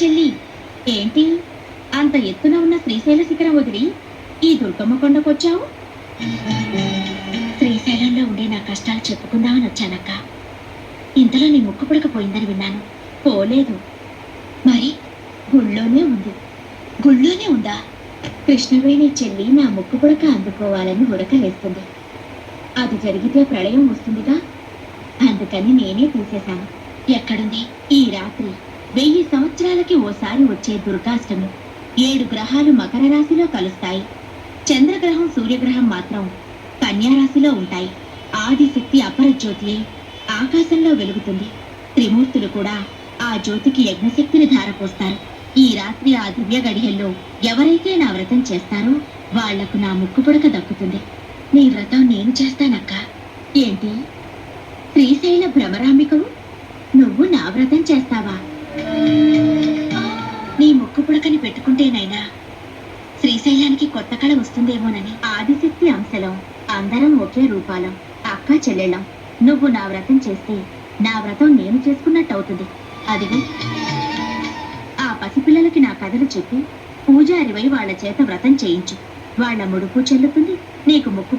చెల్లి, ఏంటి అంత ఎత్తున ఉన్న శ్రీశైల శిఖరం వదిలి ఈ దుర్గమ్మ కొండకొచ్చావు? శ్రీశైలంలో ఉండే నా కష్టాలు చెప్పుకుందామని వచ్చానక్క. ఇంతలో నీ ముక్కు పుడకపోయిందని విన్నాను. పోలేదు. మరి గుళ్ళోనే ఉంది. గుళ్ళోనే ఉందా? కృష్ణవేణి చెల్లి నా ముక్కు పుడక అందుకోవాలని ఉడకలేస్తుంది. అది జరిగితే ప్రళయం వస్తుందిగా, అందుకని నేనే తీసేశాను. ఎక్కడుంది? ఈ రాత్రి 1000 సంవత్సరాలకి ఓసారి వచ్చే దుర్గాష్టమి. 7 గ్రహాలు మకర రాశిలో కలుస్తాయి. చంద్రగ్రహం సూర్యగ్రహం మాత్రం కన్యారాశిలో ఉంటాయి. ఆదిశక్తి అపర జ్యోతి ఆకాశంలో వెలుగుతుంది. త్రిమూర్తులు కూడా ఆ జ్యోతికి యజ్ఞశక్తిని ధారపోస్తారు. ఈ రాత్రి ఆ దివ్య గడియల్లో ఎవరైతే నా వ్రతం చేస్తారో వాళ్లకు నా ముక్కు పుడక దక్కుతుంది. నీ వ్రతం నేను చేస్తానక్క. ఏంటి, శ్రీశైల భ్రమరాంబికవు నువ్వు నా వ్రతం చేస్తావా? నీ ముక్కు పుడకని పెట్టుకుంటేనైనా శ్రీశైలానికి కొత్త కళ వస్తుందేమోనని. ఆదిశక్తి అంశలం, అందరం ఒకే రూపాలం, అక్క చెల్లెళ్ళం. నువ్వు నా వ్రతం చేస్తే నా వ్రతం నేను చేసుకున్నట్టు అవుతుంది. అదిగో ఆ పసిపిల్లలకి నా కథలు చెప్పి పూజారివై వాళ్ల చేత వ్రతం చేయించు. వాళ్ల ముడుపు చెల్లుతుంది, నీకు ముక్కు